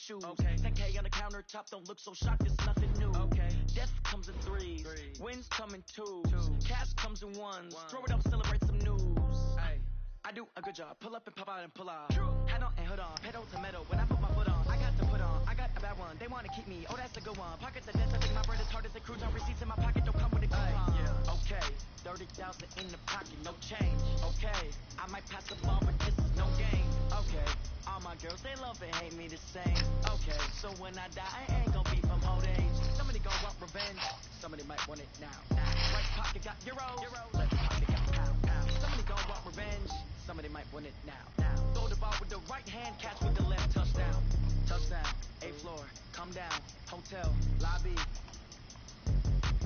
shoes. 10K on the countertop, don't look so shocked, it's nothing new. Death comes in threes, wins come in twos, cash comes in ones. Throw it up, celebrate some news. I do a good job, pull up and pop out and pull out. Head on and hood on, pedal to metal. When I put my foot on, I got to put on. I got a bad one, they want to keep me. Oh, that's a good one. Pockets of death, I think my bread is hard as a cruise on. Receipts in my pocket, don't come with a coupon. Okay, 30,000 in the pocket, no change. Okay, I might pass the ball, but this is no game. Okay, all my girls, they love and hate me the same. Okay, so when I die, I ain't gonna be from old age. Somebody gon' want revenge, somebody might want it now. Right pocket got euros, left pocket got pound. Somebody gon' want revenge, somebody might want it now. Throw the ball with the right hand, catch with the left, touchdown. Touchdown, 8th floor, come down, hotel, lobby.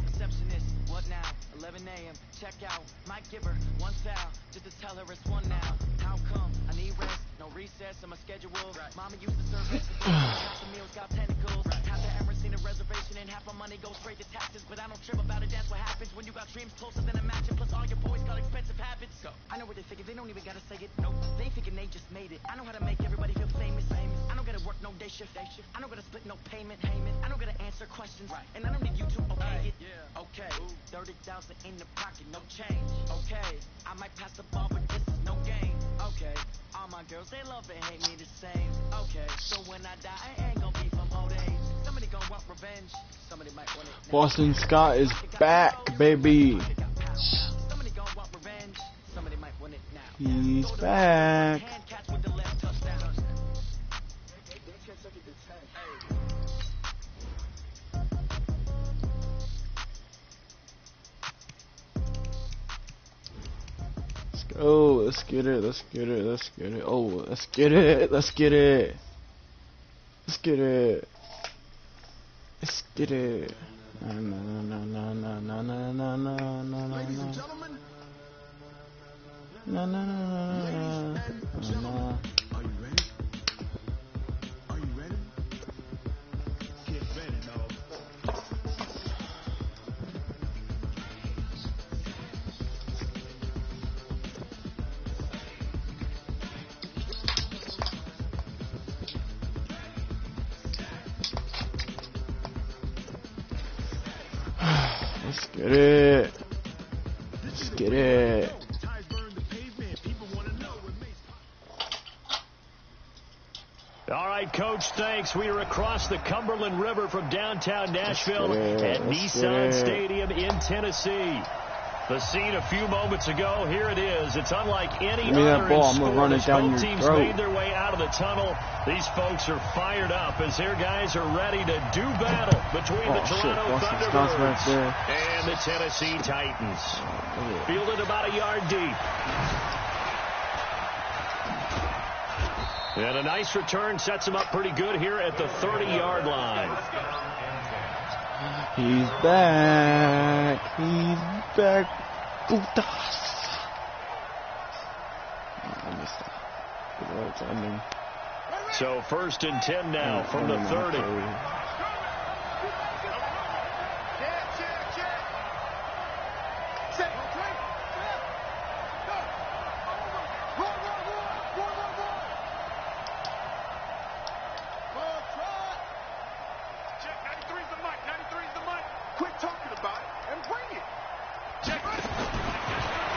Receptionist, what now? 11 a.m. check out. Might give her one foul just to tell her it's one now. How come? I need rest, no recess on my schedule. Mama used to serve vegetables, half the meals got tentacles. Half the Emirates seen a reservation and half my money goes straight to taxes. But I don't trip about it, that's what happens when you got dreams closer than a match. And plus all your boys got expensive habits. I know what they thinking, they don't even gotta say it. Nope, they thinking they just made it. I know how to make everybody feel famous. I don't gotta work no day shift. I don't gotta split no payment. I don't gotta answer questions. And I don't need you to okay it. Okay, 30,000 in the pocket, no change. Okay, I might pass the ball, but this is no game. Okay, all my girls, they love and hate me the same. Okay, so when I die, I ain't gonna be from old age. Somebody gonna want revenge, somebody might want it now. Boston Scott is back, baby. Somebody gonna want revenge, somebody might want it now. He's back. Oh, let's get it, let's get it, let's get it. Oh, let's get it, let's get it. Let's get it. Let's get it. Na na na na na na na na na na na. Ladies and gentlemen. Na na na na na. Are you ready? Are you ready? Get ready, dog. Let's get it. Let's get it. All right, Coach, thanks. We are across the Cumberland River from downtown Nashville at Nissan Stadium in Tennessee. The scene a few moments ago, here it is. It's unlike any other in sport. As both teams made their way out of the tunnel, these folks are fired up as their guys are ready to do battle between the Toronto Thunderbirds and the Tennessee Titans. Fielded about a yard deep. And a nice return sets him up pretty good here at the 30-yard line. He's back. He's back. Putas. I missed that. Good old timing. So 1st and 10 now from the 30.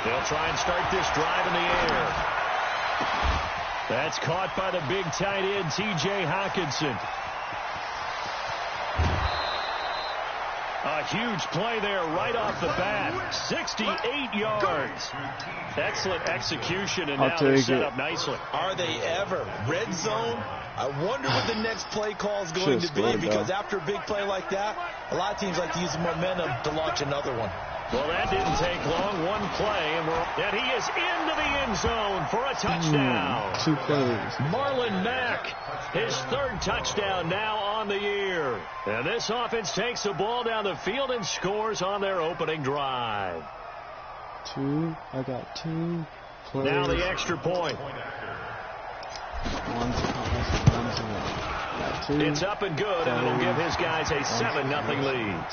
They'll try and start this drive in the air. That's caught by the big tight end, T.J. Hawkinson. A huge play there right off the bat. 68 yards. Excellent execution, and now they're set up nicely. Are they ever? Red zone? I wonder what the next play call is going to be, because after a big play like that, a lot of teams like to use the momentum to launch another one. Well, that didn't take long. One play, and he is into the end zone for a touchdown. 2 plays. Marlon Mack, his 3rd touchdown now on the year. And this offense takes the ball down the field and scores on their opening drive. 2. I got 2 plays. Now the extra point. Two. It's up and good, and it'll give his guys a 7-0 lead.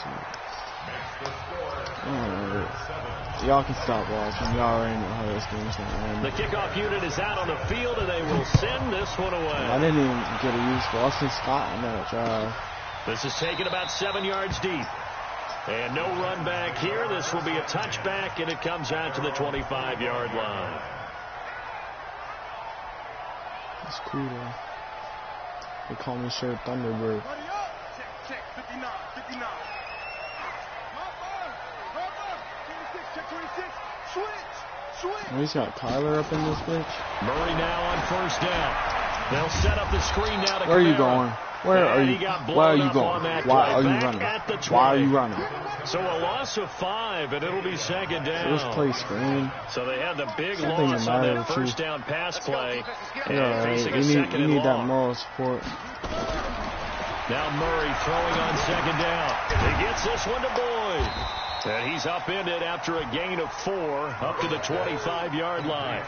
Y'all can stop watching. Y'all already know how this game's going to end. The kickoff unit is out on the field, and they will send this one away. I didn't even get a use for Austin Scott in that drive. This is taken about 7 yards deep. And no run back here. This will be a touchback, and it comes out to the 25-yard line. That's cool, though. They call me Sir Thunderbird. Check, 59, 59. Check 26. Switch. Oh, he's got Kyler up in this bitch. Murray now on first down. They'll set up the screen now to Where are you Kamara. going? Where are you? Why are you going? Why are you running? Why are you running? So a loss of 5, and it'll be second down. Just play screen. So they had the big Something loss on that too. first down pass play. Yeah, facing a you second need and that long. moral support. Now Murray throwing on second down. He gets this one to Boyd. And he's upended after a gain of 4 up to the 25-yard line.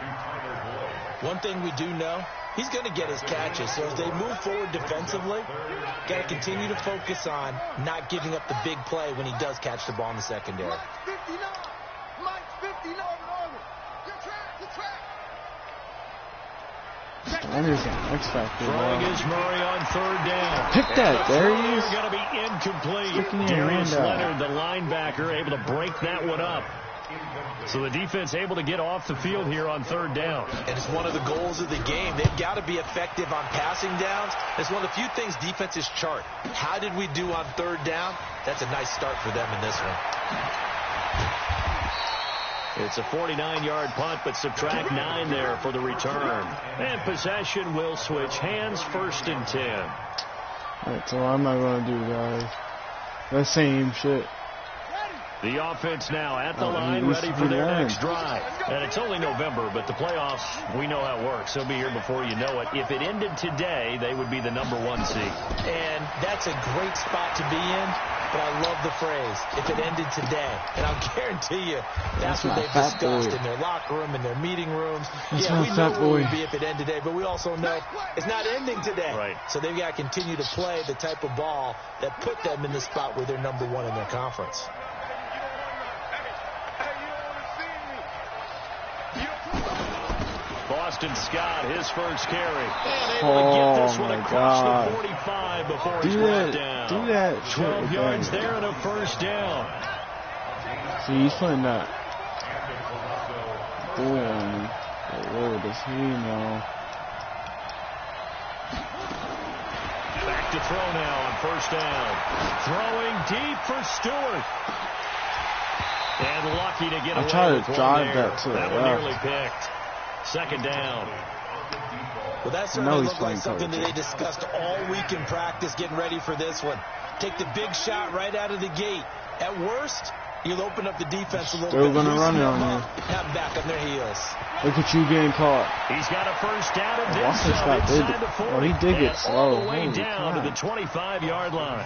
One thing we do know, he's going to get his catches. So as they move forward defensively, got to continue to focus on not giving up the big play when he does catch the ball in the secondary. Mike 59 on it. Your track. Anderson, X Factor. Throwing is Murray on third down. Pick that. There he is. Going to be incomplete. Sticking your Darius hand out. Leonard, the linebacker, able to break that one up. So the defense able to get off the field here on third down. And it's one of the goals of the game. They've got to be effective on passing downs. It's one of the few things defenses chart. How did we do on third down? That's a nice start for them in this one. It's a 49-yard punt, but subtract 9 there for the return. And possession will switch hands, 1st and 10. Alright, so what am I going to do, guys? The same shit. The offense now at the line, ready for their next drive. And it's only November, but the playoffs, we know how it works. They'll be here before you know it. If it ended today, they would be the number 1 seed. And that's a great spot to be in, but I love the phrase, if it ended today. And I'll guarantee you, that's what they've discussed in their locker room, in their meeting rooms. That's Yeah, we know fat where boy. we'd be if it ended today, but we also know it's not ending today. Right. So they've got to continue to play the type of ball that put them in the spot where they're number 1 in their conference. Boston Scott, his first carry. And able to get this one across the 45 before he's brought down. Do that 12 shit yards again. there and a first down. See, he's putting that boy on me. Like, whoa, does he know? Back to throw now on first down. Throwing deep for Stewart. And lucky to get away I tried with to one drive there. that to the That one left. nearly picked. Second down. Well, that certainly looked like something that they discussed all week in practice getting ready for this one. Take the big shot right out of the gate. At worst, you'll open up the defense a little bit. Still gonna run it on you. Have them back on their heels. Look at you getting caught. He's got a first down and then Boston some Scott did inside it. the 40. Oh, he did get And slow. all the way Holy down to crap. the 25-yard line.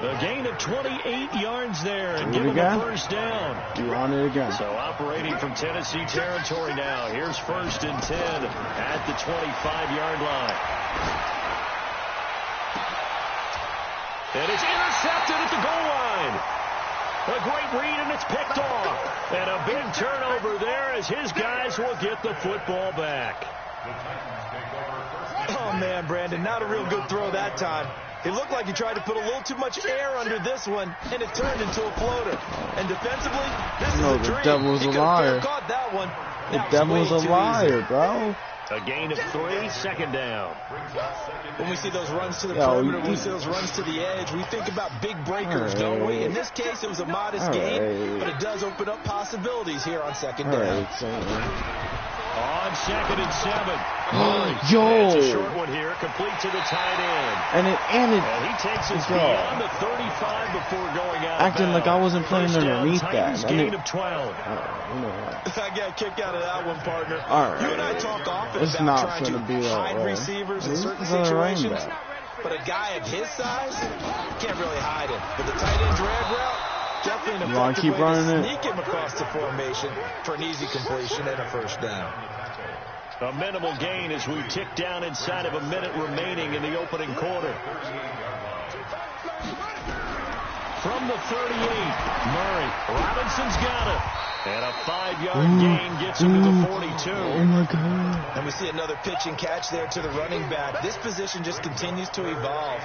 A gain of 28 yards there and Do it give him again? a first down. You on it again. So operating from Tennessee territory now. Here's 1st and 10 at the 25-yard line. And it's intercepted at the goal line. A great read, and it's picked off. And a big turnover there as his guys will get the football back. Oh, man, Brandon, not a real good throw that time. It looked like he tried to put a little too much air under this one, and it turned into a floater. And defensively, this is a dream. The devil's he a could have liar. caught that one. The That was devil's way a too liar, easy. bro. A gain of 3, second down. When we see those runs to the Yo, perimeter, when we see those runs to the edge, we think about big breakers, don't we? In this case, it was a modest gain, but it does open up possibilities here on second down. On 2nd and 7. Yo! That's a short one here, complete to the tight end. And he takes us beyond the 35 before going out. acting like I wasn't playing First down, underneath Titans that. gain of 12. I got a kick out of that one, partner. Alright. You and I talk often It's about not trying to gonna be that hide way. receivers in certain He's a running situations, back. but a guy of his size can't really hide him. But the tight end drag route, definitely an You wanna effective keep way running to it? sneak him across the formation for an easy completion and a first down. A minimal gain as we tick down inside of a minute remaining in the opening quarter. from the 38. Murray. Robinson's got it. And a 5-yard gain gets him to the 42. Oh, my God. And we see another pitch and catch there to the running back. This position just continues to evolve.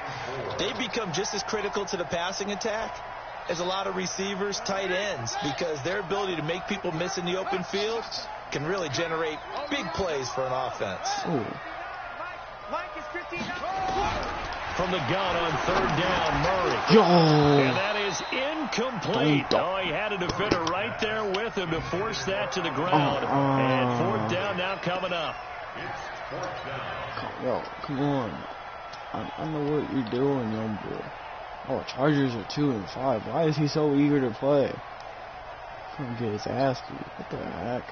They become just as critical to the passing attack as a lot of receivers, tight ends, because their ability to make people miss in the open field can really generate big plays for an offense. Ooh. From the gun on 3rd down, Murray. Yo. And that is incomplete. Oh, he had a defender right there with him to force that to the ground. And 4th down now coming up. Yo, come on. I know what you're doing, young boy. Oh, Chargers are 2-5. Why is he so eager to play? Come get his ass beat. What the heck?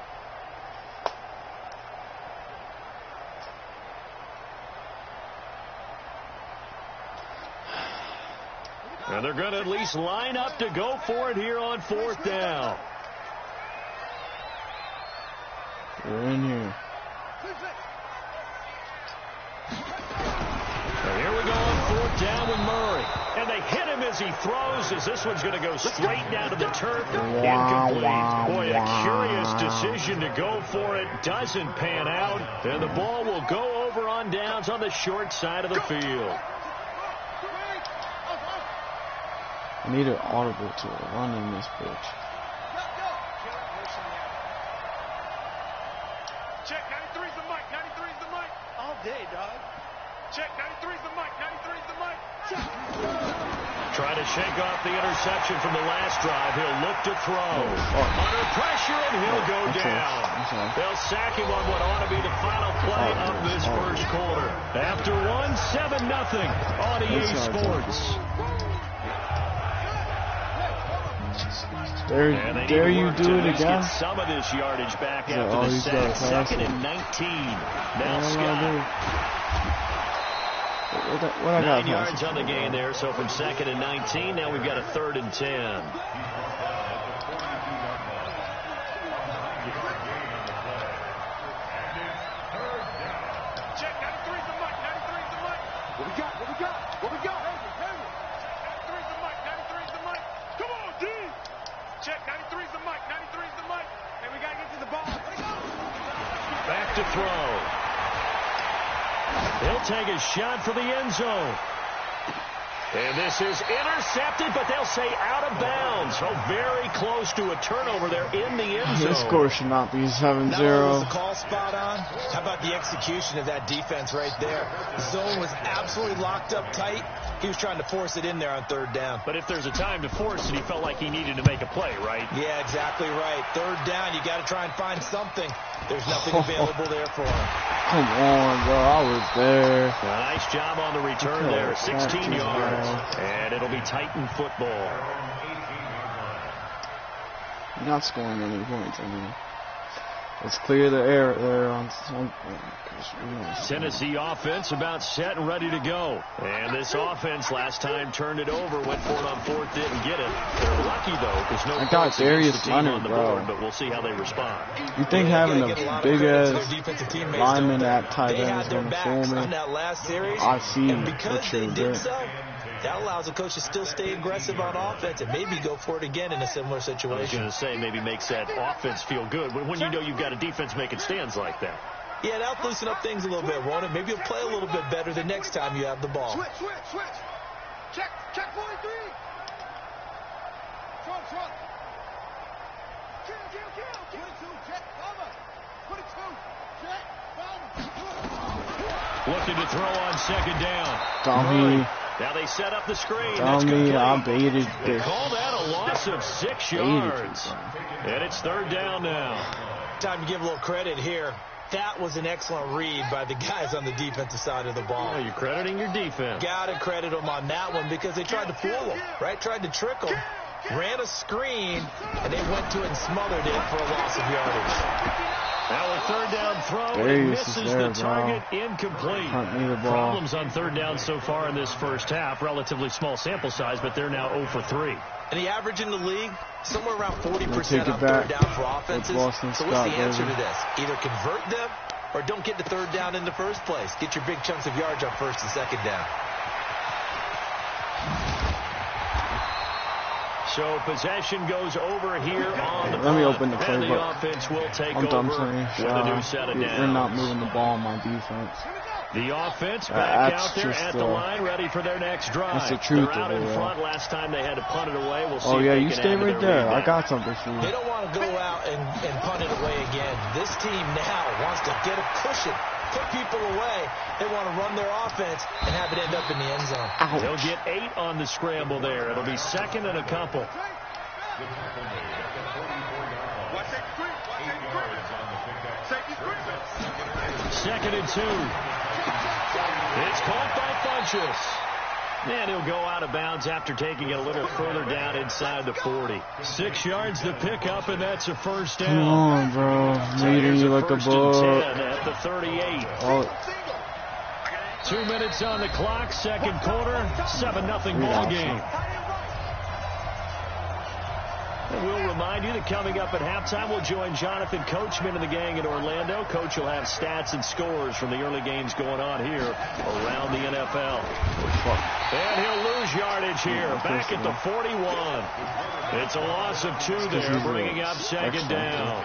And they're going to at least line up to go for it here on 4th down. We're in here. And here we go on 4th down with Murray. And they hit him as he throws, as this one's going to go straight down to the turf. Incomplete. Boy, a curious decision to go for it. Doesn't pan out. And the ball will go over on downs on the short side of the field. I need an audible to run in this pitch. Check, 93's the mic, 93's the mic. All day, dog. Check, 93's the mic, 93's the mic. Check. Trying to shake off the interception from the last drive. He'll look to throw. Under pressure, and he'll go down. They'll sack him on what ought to be the final play of this first quarter. After 7-0 on EA Sports. Dare you do it again? Get some of this yardage back after the sack. 2nd and 19. Now Scott. What I got? 9 yards on the gain there. So from 2nd and 19, now we've got a 3rd and 10. Check, 93's the mic, 93's the mic. What we got? What we got? What we got? 93's the mic, 93's the mic. Come on, D. Check, 93's the mic, 93's the mic. And we got to get to the ball. Back to throw. He'll take a shot for the end zone. And this is intercepted, but they'll say out of bounds. So very close to a turnover there in the end zone. This score should not be 7-0. Not only was the call spot on, how about the execution of that defense right there? The zone was absolutely locked up tight. He was trying to force it in there on 3rd down. But if there's a time to force it, he felt like he needed to make a play, right? Yeah, exactly right. 3rd down, you got to try and find something. There's nothing available there for him. Come on, bro. I was there. Nice job on the return there. 16 yards. And it'll be Titan football. You're not scoring any points, I mean. Let's clear the air there on some. Tennessee offense about set and ready to go. And this offense last time turned it over, went for it on 4th, didn't get it. They're lucky, though, because no points against the team on the board, but we'll see how they respond. You think having a big-ass lineman at tight end is going to fool me? I see what you're doing. That allows the coach to still stay aggressive on offense and maybe go for it again in a similar situation. I was going to say, maybe makes that offense feel good when you know you've got a defense making stands like that. Yeah, that'll loosen up things a little bit, won't it? Maybe you'll play a little bit better the next time you have the ball. Switch. Check 43. Trump. Kill. 22, check, cover. 22, check, cover. Looking to throw on 2nd down. Dummy. Now they set up the screen. Dummy, I baited they this. call that a loss of 6 yards. And it's 3rd down now. Time to give a little credit here. That was an excellent read by the guys on the defensive side of the ball. Well, you're crediting your defense. Got to credit them on that one because they tried to fool them, right? Tried to trick them. Ran a screen, and they went to it and smothered it for a loss of yardage. Now a 3rd down throw, and misses the target, incomplete. Problems on 3rd down so far in this first half. Relatively small sample size, but they're now 0 for 3. And the average in the league, somewhere around 40% on 3rd down for offenses. So what's the answer to this? Either convert them or don't get to 3rd down in the first place. Get your big chunks of yards on 1st and 2nd down. So possession goes over here on the Let me open the and the playbook. offense will take I'm done over playing. with a new set of downs. You're not moving the ball on my defense. The offense back That's out there just, at the line, ready for their next drive. That's the truth They're out of it, in front. Last time they had to punt it away. We'll see Oh, if yeah, they you can stay add to right their there. lead I now. got something for you. They don't want to go out and punt it away again. This team now wants to get a cushion, put people away. They want to run their offense and have it end up in the end zone. Ouch. They'll get 8 on the scramble there. It'll be second and a couple. Second and 2. It's caught by Funchess. And he'll go out of bounds after taking it a little further down inside the 40. 6 yards to pick up, and that's a first down. Come on, bro. Reading you like a First and book. 10 at the 38. Oh, 2 minutes on the clock, second quarter, 7-0 ball game. And we'll remind you that coming up at halftime, we'll join Jonathan Coachman and the gang in Orlando. Coach will have stats and scores from the early games going on here around the NFL. And he'll lose yardage here, back at the 41. It's a loss of 2 there, bringing up second down.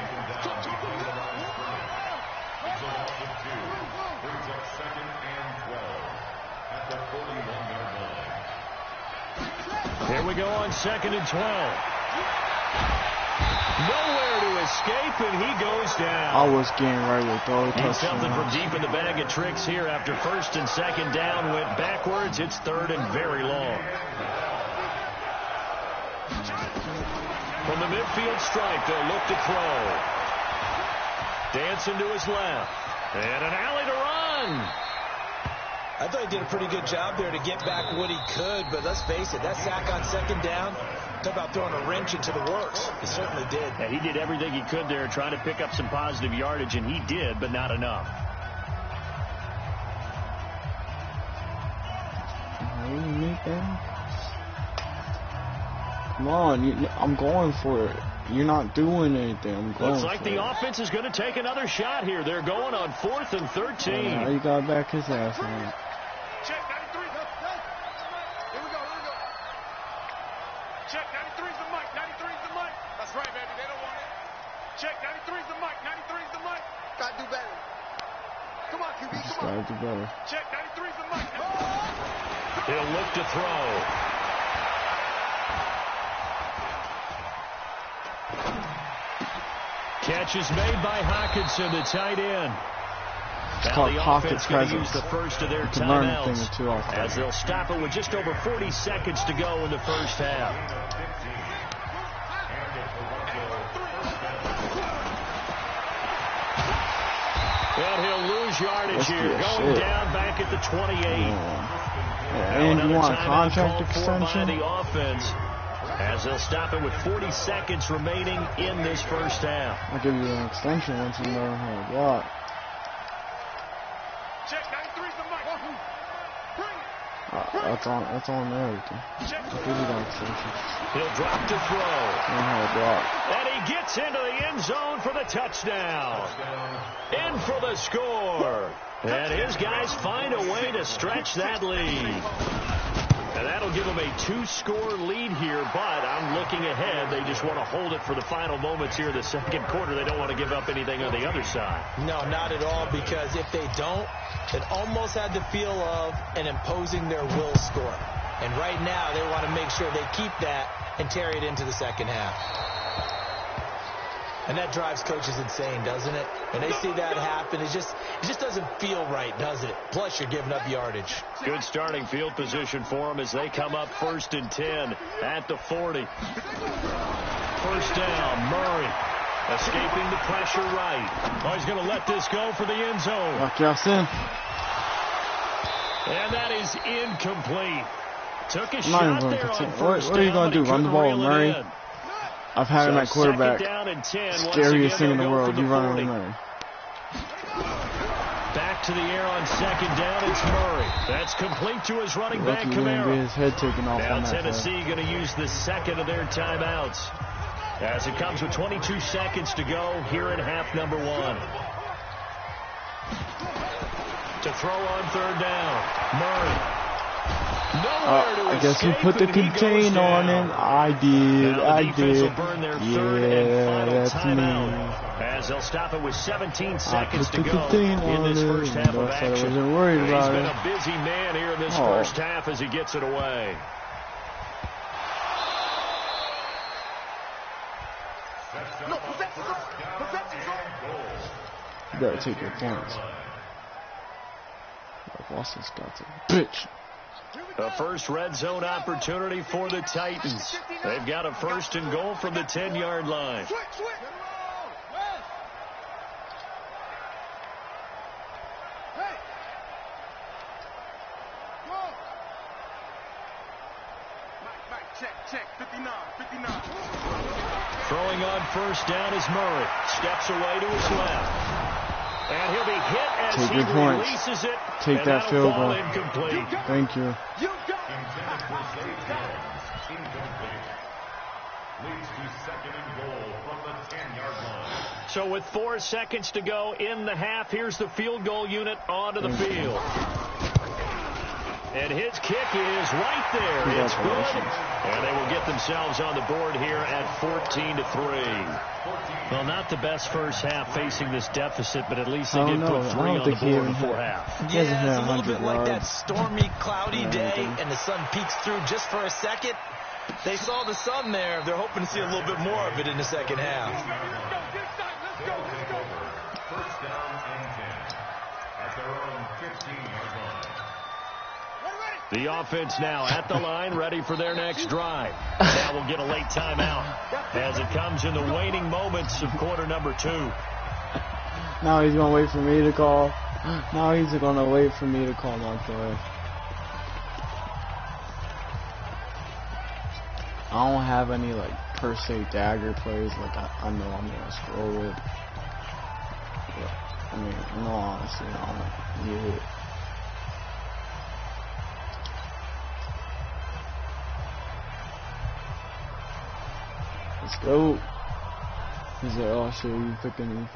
Here we go on second and 12. Nowhere to escape, and he goes down. I was getting ready to throw a Need something from touchdown. deep in the bag of tricks here after first and second down went backwards. It's third and very long. From the midfield stripe, they'll look to throw. Dancing to his left. And an alley to run. I thought he did a pretty good job there to get back what he could, but let's face it, that sack on second down, talk about throwing a wrench into the works. It certainly did. Yeah, he did everything he could there trying to pick up some positive yardage, and he did, but not enough. Come on, I'm going for it. You're not doing anything. I'm going Looks like for the it. offense is going to take another shot here. They're going on 4th and 13. Now you got back his ass on. Check 93. Here we go. Check 93's the mic. 93's the mic. That's right, baby. They don't want it. Check 93's the mic. 93's the mic. Gotta do better. Come on, QB. Just Come on. gotta do better. Check 93's the mic. He'll look to throw. Catch is made by Hawkinson, the tight end. It's Now called the pocket offense going to use presence. the first of their You can learn a thing timeouts or two off that. as they'll stop it with just over 40 seconds to go in the first half. And he'll lose yardage Let's here, get going shit. down back at the 28. Yeah, and you want a contract By extension? the offense as they'll stop it with 40 seconds remaining in this first half. I'll give you an extension once you learn how to block. Check 93's the mic. Bring it. That's on everything. I'll give you that extension. He'll drop to throw. Learn how to block. And he gets into the end zone for the touchdown. In for the score. And his guys find a way to stretch that lead. And that'll give them a 2-score lead here, but I'm looking ahead. They just want to hold it for the final moments here in the second quarter. They don't want to give up anything on the other side. No, not at all, because if they don't, it almost had the feel of an imposing their will score. And right now, they want to make sure they keep that and carry it into the second half. And that drives coaches insane, doesn't it? When they see that happen, it just doesn't feel right, does it? Plus, you're giving up yardage. Good starting field position for them as they come up 1st and 10 at the 40. First down, Murray escaping the pressure right. Oh, he's going to let this go for the end zone. Lock your ass in. And that is incomplete. Took a I'm not shot even there going to on what first are you down, going to but do? he Run the couldn't ball reel with it Murray? in. I've had him So at quarterback. second down and 10. Once Scariest again, thing in the they'll go world. for You the run 40. with Murray. Back to the air on second down. It's Murray. That's complete to his running back, Lucky he didn't get Kamara. his head taken off Now on that play. Tennessee going to use the second of their timeouts as it comes with 22 seconds to go here in half number 1. To throw on third down, Murray. I guess he put the contain on him. I did. Yeah, that's me. As they'll stop it with 17 seconds to the go contain in this first half of I action. wasn't worried He's about been it. a busy man here in this first half as he gets it away. You better take your points. Boston's got to bitch. A first red zone opportunity for the Titans. They've got a first and goal from the 10-yard line. Check, 59. Throwing on first down is Murray. Steps away to his left. And he'll be hit as Take he your points. releases it. Take that field goal. Incomplete. Thank you. So with 4 seconds to go in the half, here's the field goal unit onto the field. And his kick is right there. It's good. And they will get themselves on the board here at 14-3. Well, not the best first half facing this deficit, but at least they did put 3 on the board before half. Yeah, it's a little bit like that stormy, cloudy day, and the sun peeks through just for a second. They saw the sun there. They're hoping to see a little bit more of it in the second half. Let's go. First down and 10 at their own 15-yard line. The offense now at the line, ready for their next drive. Now we'll get a late timeout as it comes in the waning moments of quarter number 2. Now he's going to wait for me to call. Now he's going to wait for me to call my play. I don't have any, like, per se dagger plays. Like, I know I'm going to scroll with. But, I mean, in all honesty, I don't need it. Let's go. He's like, oh shit, you picking.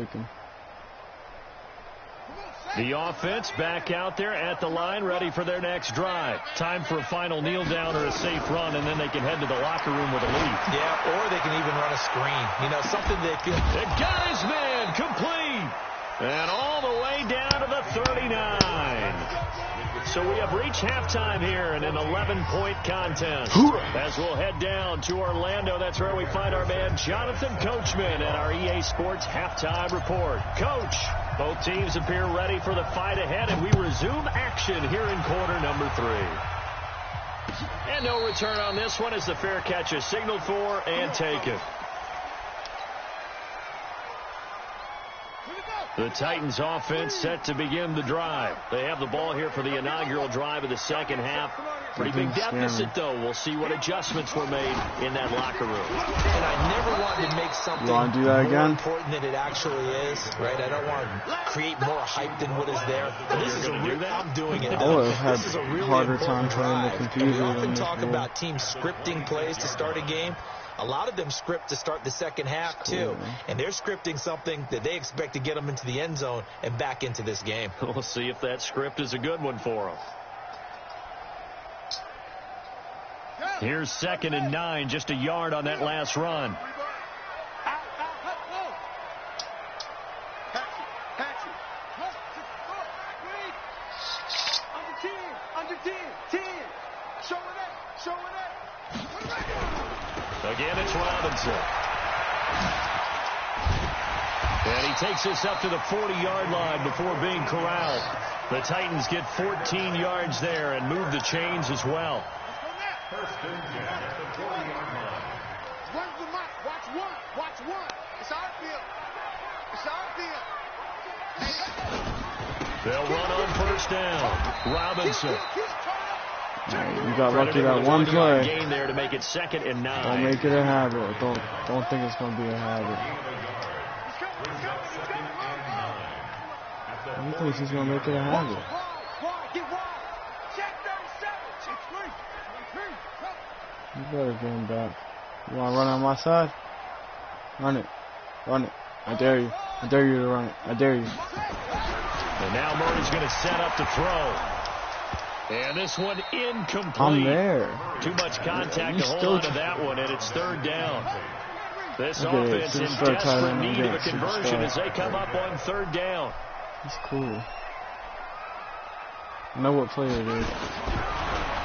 The offense back out there at the line, ready for their next drive. Time for a final kneel down or a safe run, and then they can head to the locker room with a lead. Yeah, or they can even run a screen. You know, something they feel. It got his man complete. And all the way down to the 39. So we have reached halftime here in an 11-point contest. As we'll head down to Orlando, that's where we find our man Jonathan Coachman at our EA Sports Halftime Report. Coach, both teams appear ready for the fight ahead, and we resume action here in quarter number 3. And no return on this one as the fair catch is signaled for and taken. The Titans offense set to begin the drive. They have the ball here for the inaugural drive of the second half. Pretty big deficit, though. We'll see what adjustments were made in that locker room. And I never wanted to make something more important than it actually is, right? I don't want to create more hype than what is there. But this is I'm doing it. I would have this is a really harder time important trying to drive. confuse We it often in talk this about teams scripting plays to start a game. A lot of them script to start the second half, too. And they're scripting something that they expect to get them into the end zone and back into this game. We'll see if that script is a good one for them. Here's 2nd and 9, just a yard on that last run. Again, it's Robinson. And he takes us up to the 40-yard line before being corralled. The Titans get 14 yards there and move the chains as well. First and 10 at the 40-yard line. Run the mic. Watch one. It's our field. They'll run on first down. Robinson. You got lucky that one play. Gain there to make it 2nd and 9. Don't make it a habit. Don't think it's gonna be a habit. He thinks he's gonna make it a habit. You better get him back. You wanna run on my side? Run it. I dare you. I dare you to run it. I dare you. And now Murray's going to set up to throw. And this one incomplete. I'm there. Too much contact to hold on to that one, and it's third down. This Okay, offense in superstar tight desperate end need of a against conversion superstar. as they come up on third down. That's cool. I know what play it is.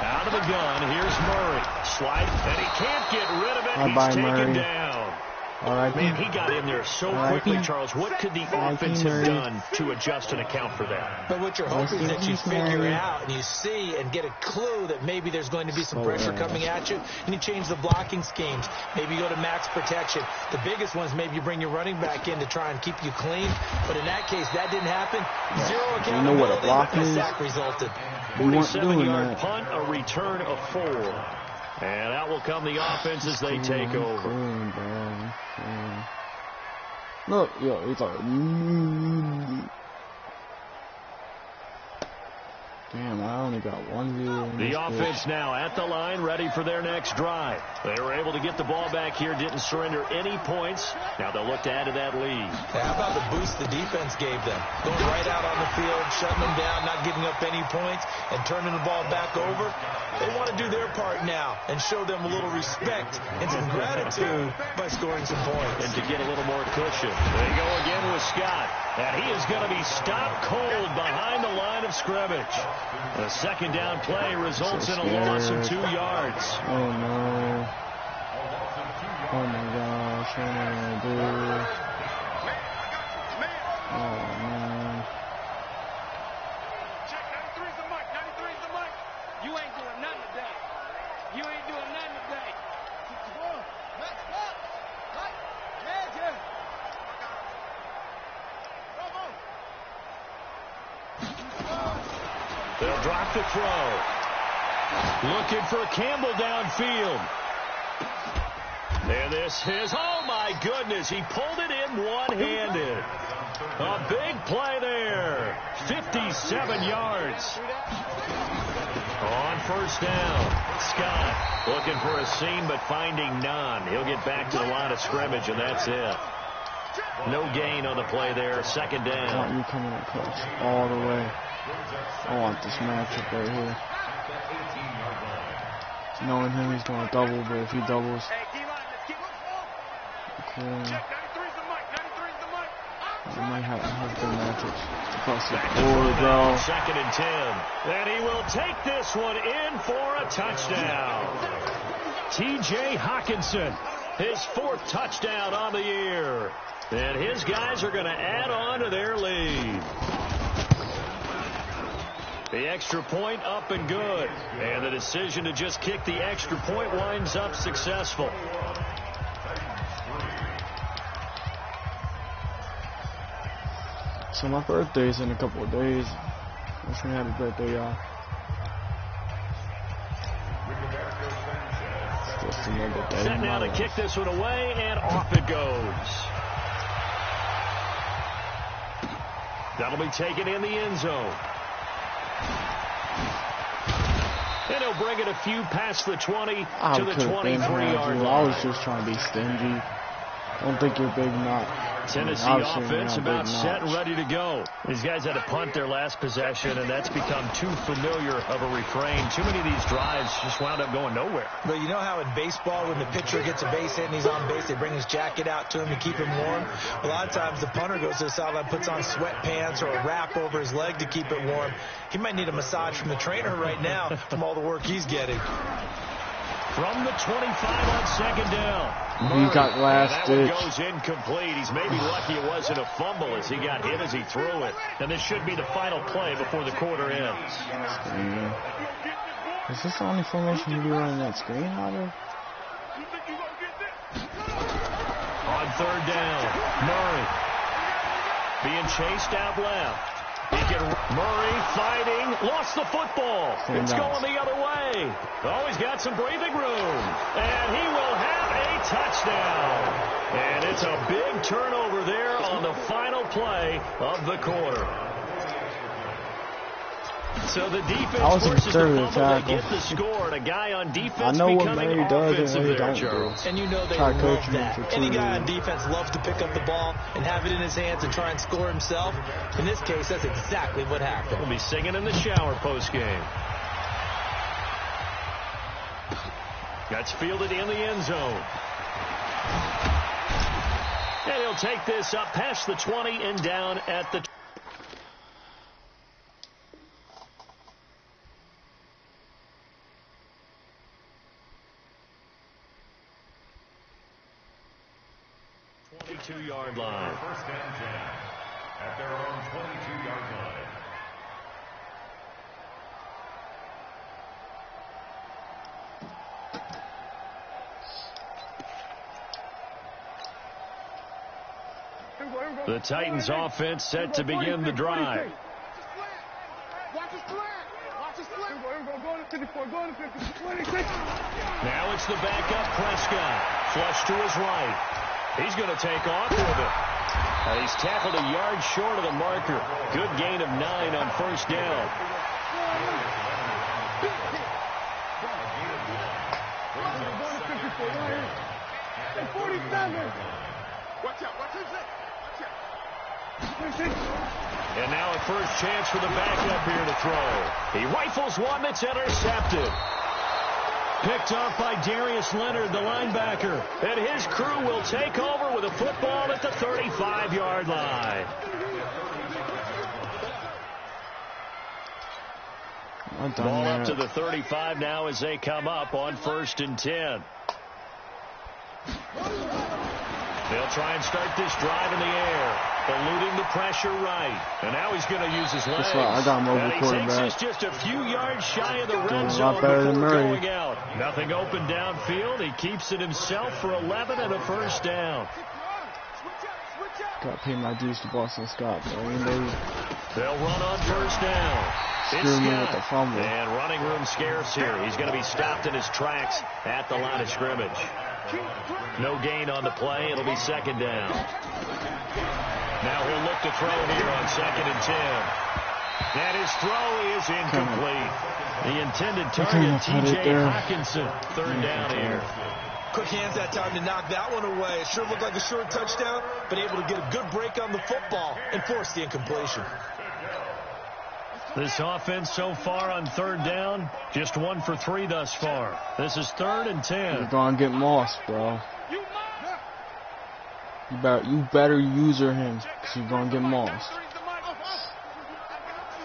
Out of the gun, here's Murray. Slide, and he can't get rid of it. Bye-bye, He's taken Murray. down. All right, Man, he got in there so quickly, Charles. What could the offense have done to adjust and account for that? But what you're hoping is that you figure it out and you see and get a clue that maybe there's going to be some pressure coming at you, and you change the blocking schemes. Maybe you go to max protection. The biggest ones, maybe you bring your running back in to try and keep you clean. But in that case, that didn't happen. Zero accountability. You know what a block and a is? sack resulted. We weren't doing 47-yard that. punt, a return of 4. And out will come the offense as they take over. Look, yo, he's like, damn, I only got one view. The offense now at the line, ready for their next drive. They were able to get the ball back here, didn't surrender any points. Now they'll look to add to that lead. How about the boost the defense gave them? Going right out on the field, shutting them down, not giving up any points, and turning the ball back over. They want to do their part now and show them a little respect and some gratitude by scoring some points. And to get a little more cushion. They go again with Scott. And he is going to be stopped cold behind the line of scrimmage. The second down play results in a loss of 2 yards. Oh, no. Oh, my gosh. What am I going to do? Oh, man. Check 93's the mic. 93's the mic. You ain't doing nothing today. You ain't doing nothing today. They'll drop the throw. Looking for Campbell downfield. And this is, oh my goodness, he pulled it in one-handed. A big play there. 57 yards. On first down, Scott looking for a seam but finding none. He'll get back to the line of scrimmage, and that's it. No gain on the play there. Second I want down. you coming across all the way. I want this matchup right here. Knowing him, he's going to double, but if he doubles, Hey, D-line, let's keep it. cool. Check 93's the mic. 93's the mic. I might have good matchups across the Back to board, throw bro. now, second and 10. And he will take this one in for a touchdown. T.J. Hawkinson, his 4th touchdown on the year. And his guys are going to add on to their lead. The extra point up and good. And the decision to just kick the extra point winds up successful. So my birthday's in a couple of days. Wish me happy birthday, y'all. It's just another day. Set now to kick this one away, and off it goes. That'll be taken in the end zone. And he'll bring it a few past the 20 to the 23-yard line. I was just trying to be stingy. Don't think you're big enough. Tennessee offense about set and ready to go. These guys had to punt their last possession, and that's become too familiar of a refrain. Too many of these drives just wound up going nowhere. But you know how in baseball, when the pitcher gets a base hit and he's on base, they bring his jacket out to him to keep him warm? A lot of times the punter goes to the sideline, puts on sweatpants or a wrap over his leg to keep it warm. He might need a massage from the trainer right now from all the work he's getting. From the 25 on second down. He got last that one ditch. goes incomplete. He's maybe lucky it wasn't a fumble as he got hit as he threw it. And this should be the final play before the quarter ends. Is this the only formation you be running that screen out of? On third down, Murray being chased out left. Murray fighting, lost the football. It's going the other way. Oh, he's got some breathing room. And he will have a touchdown. And it's a big turnover there on the final play of the quarter. So the defense forces the fumble, they get the score, and a guy on defense becoming offensive there, Charles. And you know they love that. Any guy on defense loves to pick up the ball and have it in his hands and try and score himself. In this case, that's exactly what happened. We'll be singing in the shower post-game. That's fielded in the end zone. And he'll take this up past the 20 and down at the 22-yard line. First and 10 at their own 22-yard line. The Titans offense set to begin the drive. Now it's the backup Prescott. Flush to his right. He's going to take off with it. He's tackled a yard short of the marker. Good gain of 9 on first down. And now a first chance for the backup here to throw. He rifles one that's intercepted. Picked off by Darius Leonard, the linebacker. And his crew will take over with a football at the 35-yard line. Ball up to the 35 now as they come up on 1st and 10. They'll try and start this drive in the air, eluding the pressure right. And now he's going to use his legs. I got him over and he quarterback. takes us just a few yards shy of the red a zone lot better before than Murray. going out. Nothing open downfield. He keeps it himself for 11 and a first down. Got to pay my dues to Boston Scott. They'll run on first down. Screw me with the fumble. And running room scarce here. He's going to be stopped in his tracks at the line of scrimmage. No gain on the play. It'll be second down. Now he'll look to throw here on 2nd and 10. And his throw is incomplete. The intended target, T.J. Hawkinson. 3rd down here. Quick hands that time to knock that one away. It sure looked like a short touchdown, but able to get a good break on the football and force the incompletion. This offense so far on 3rd down, just 1 for 3 thus far. This is 3rd and 10. You're going to get mossed, bro. You better user him, because you're going to get mossed.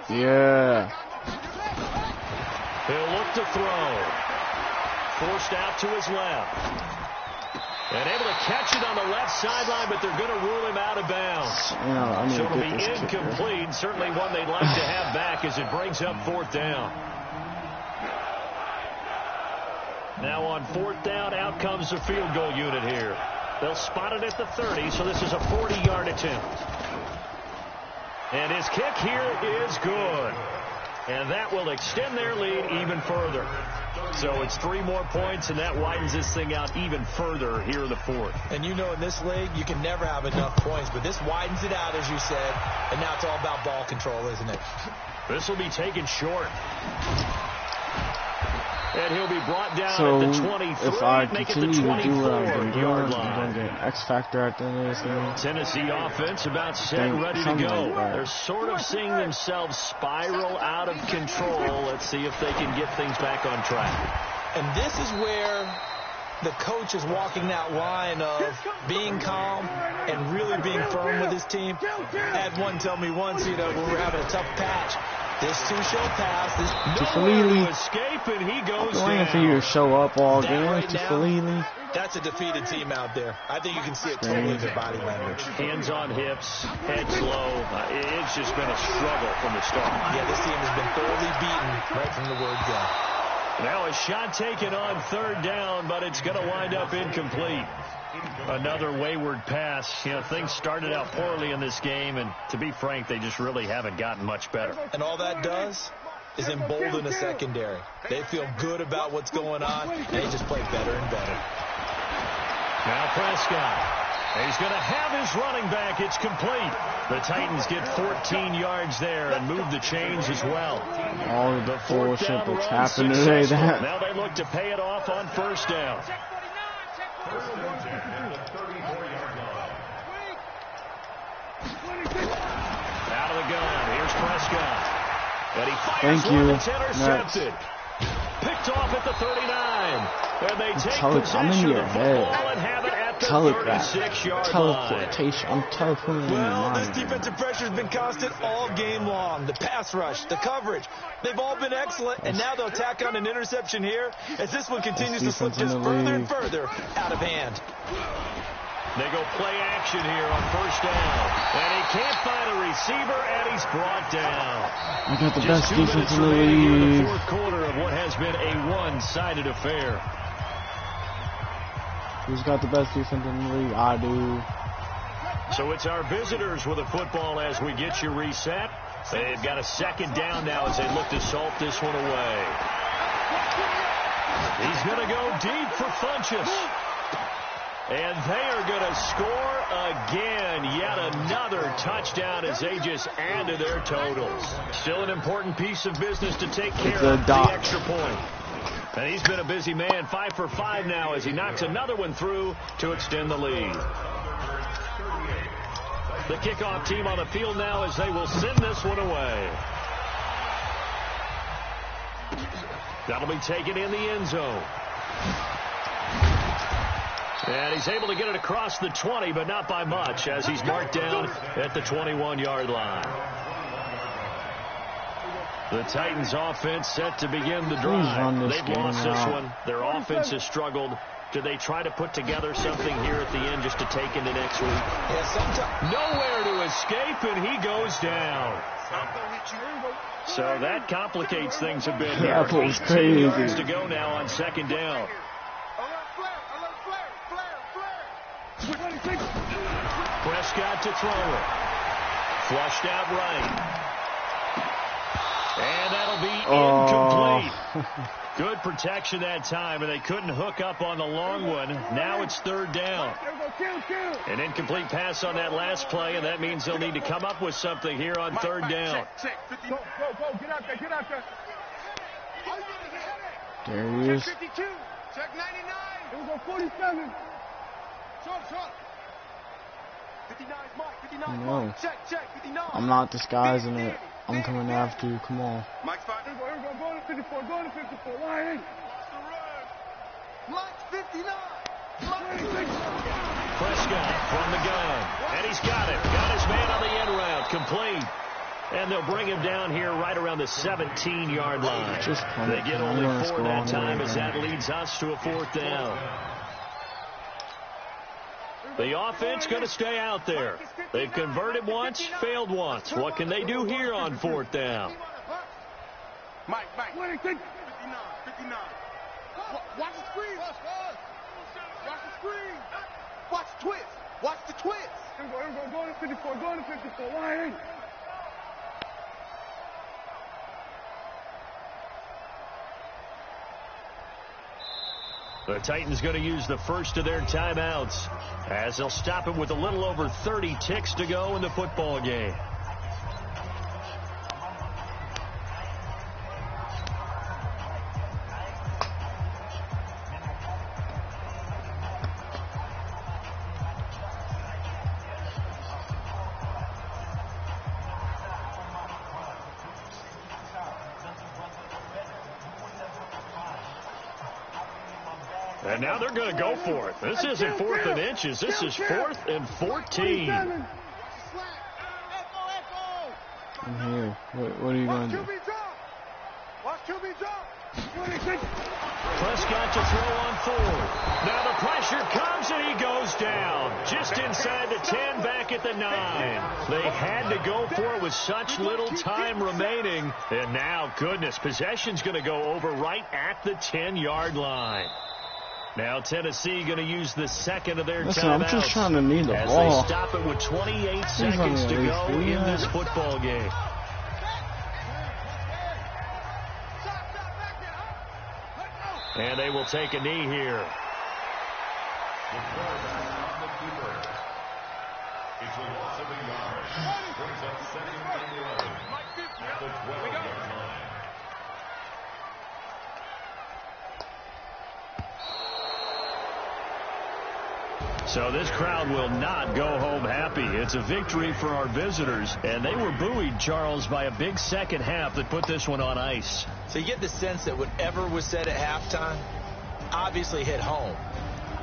Yeah. He'll look to throw. Forced out to his left. And able to catch it on the left sideline, but they're going to rule him out of bounds. So it'll be incomplete. Certainly one they'd like to have back as it brings up 4th down. Now on 4th down, out comes the field goal unit here. They'll spot it at the 30, so this is a 40-yard attempt. And his kick here is good. And that will extend their lead even further. So it's 3 more points, and that widens this thing out even further here in the 4th. And you know in this league, you can never have enough points, but this widens it out, as you said, and now it's all about ball control, isn't it? This will be taken short. And he'll be brought down So at the 23. if I make it the continue to do what I've been doing, 24-yard I'm line. going to get an X factor at the end of this game. Tennessee offense about set, ready to go. They're sort of seeing themselves spiral out of control. Let's see if they can get things back on track. And this is where the coach is walking that line of being calm and really being firm with his team. I had one tell me once, when we're having a tough patch, this too shall pass. This nowhere to escape, and he goes I'm waiting down. for you to show up all game right to now, Fellini. That's a defeated team out there. I think you can see it totally in their body language. Hands on hips, heads low. It's just been a struggle from the start. Yeah, this team has been thoroughly beaten right from the word go. Now a shot taken on 3rd down, but it's going to wind up incomplete. Another wayward pass. Things started out poorly in this game, and to be frank, they just really haven't gotten much better. And all that does is embolden a secondary. They feel good about what's going on, and they just play better and better. Now Prescott. He's going to have his running back. It's complete. The Titans get 14 yards there and move the chains as well. All of the bullshit that's happened today. Now they look to pay it off on 1st down. Out of the gun. Here's Prescott. And he fires one that's intercepted. Picked off at the 39. And they take possession I'm in of your the football head. and have it at the Telegraph. 36-yard line. Teleportation. I'm teleporting in your Well, this mind. defensive pressure has been constant all game long. The pass rush, the coverage, they've all been excellent, and now they'll tack on an interception here as this one continues to slip just further and further out of hand. They go play action here on first down. And he can't find a receiver, and he's brought down. I got the Just best 2 defense minutes in the remaining here in the league. fourth quarter of what has been a one-sided affair. Who's got the best defense in the league? I do. So it's our visitors with a football as we get you reset. They've got a second down now as they look to salt this one away. He's going to go deep for Funchess. And they are going to score again. Yet another touchdown as they just add to their totals. Still an important piece of business to take care of, the extra point. And he's been a busy man, 5 for 5 now as he knocks another one through to extend the lead. The kickoff team on the field now as they will send this one away. That'll be taken in the end zone. And he's able to get it across the 20, but not by much, as he's marked down at the 21-yard line. The Titans offense set to begin the drive. They've lost this one. Their offense has struggled. Do they try to put together something here at the end just to take into next week? Yeah, sometimes. Nowhere to escape, and he goes down. So that complicates things a bit here. That was 18 crazy. yards to go now on second down. Prescott to throw it. Flushed out right. And that'll be incomplete. Good protection that time, and they couldn't hook up on the long one. Now it's third down. An incomplete pass on that last play, and that means they'll need to come up with something here on third down. Go, get out there, get out there. There he is. Check 52, check 99. Here we go, 47. Short. 59, Mike, 59, No. Mike. Check, 59. I'm not disguising it. I'm coming after you. Come on. Mike's fine. Here we go, go to 54, line in. Mike's 59. Prescott from the gun, and he's got it. Got his man on the end route, complete. And they'll bring him down here right around the 17-yard line. They get only 4 that time as that leads us to a fourth down. The offense going to stay out there. They've converted once, failed once. What can they do here on fourth down? Mike. 59. Watch the screen. Watch the screen. Watch the twist. Watch the twist. Here we go, go to 54, line in. The Titans going to use the first of their timeouts as they'll stop it with a little over 30 ticks to go in the football game. And now they're going to go for it. This isn't 4th and inches. This is 4th and 14. I'm here. What are you going to do? Watch QB drop. Prescott to throw on 4th. Now the pressure comes and he goes down. Just inside the 10, back at the 9. They had to go for it with such little time remaining. And now, goodness, possession's going to go over right at the 10-yard line. Now Tennessee going to use the second of their timeouts. I'm just trying to need the as ball. they stop it with 28 seconds to go in this football game. And they will take a knee here. It's a loss of a yard. Brings up second and 11 at the 12-yard line. So this crowd will not go home happy. It's a victory for our visitors, and they were buoyed, Charles, by a big second half that put this one on ice. So you get the sense that whatever was said at halftime obviously hit home.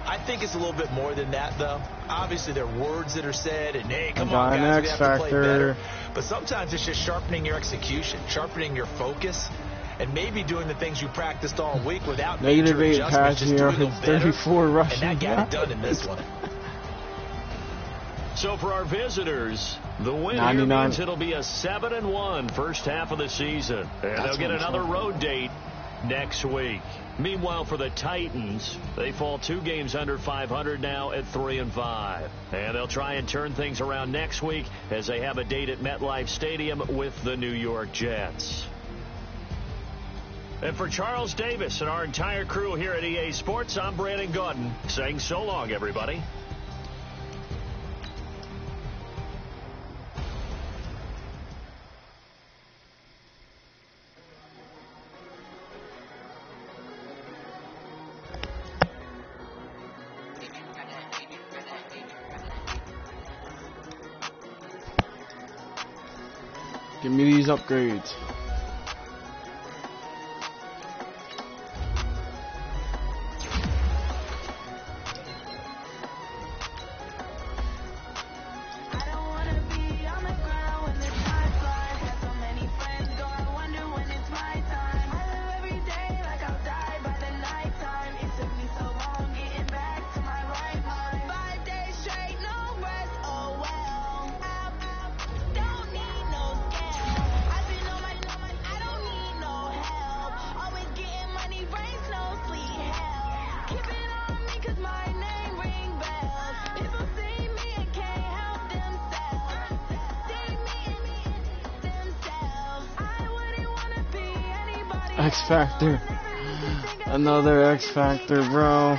I think it's a little bit more than that, though. Obviously, there are words that are said, and hey, come on, guys, we have to play better. But sometimes it's just sharpening your execution, sharpening your focus, and maybe doing the things you practiced all week without major adjustments, just doing them better. 34 rushing. And that got it done in this one. So for our visitors, the win here means it'll be a 7-1 first half of the season. And they'll get another road date next week. Meanwhile, for the Titans, they fall 2 games under 500 now at 3-5. And they'll try and turn things around next week as they have a date at MetLife Stadium with the New York Jets. And for Charles Davis and our entire crew here at EA Sports, I'm Brandon Gaudin saying so long, everybody. Give me these upgrades. X Factor. Another X Factor, bro.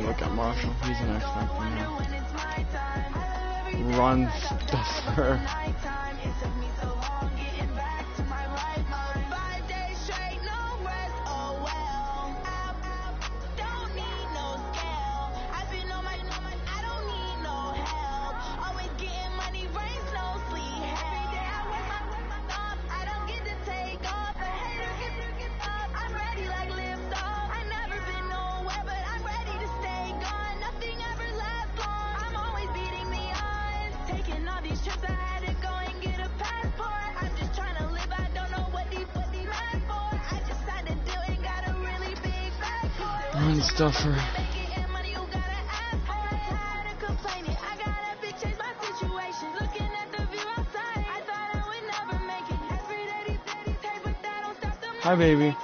Look at Marshall, he's an X Factor now. Run stuffer. Run stuffer. Hi, baby.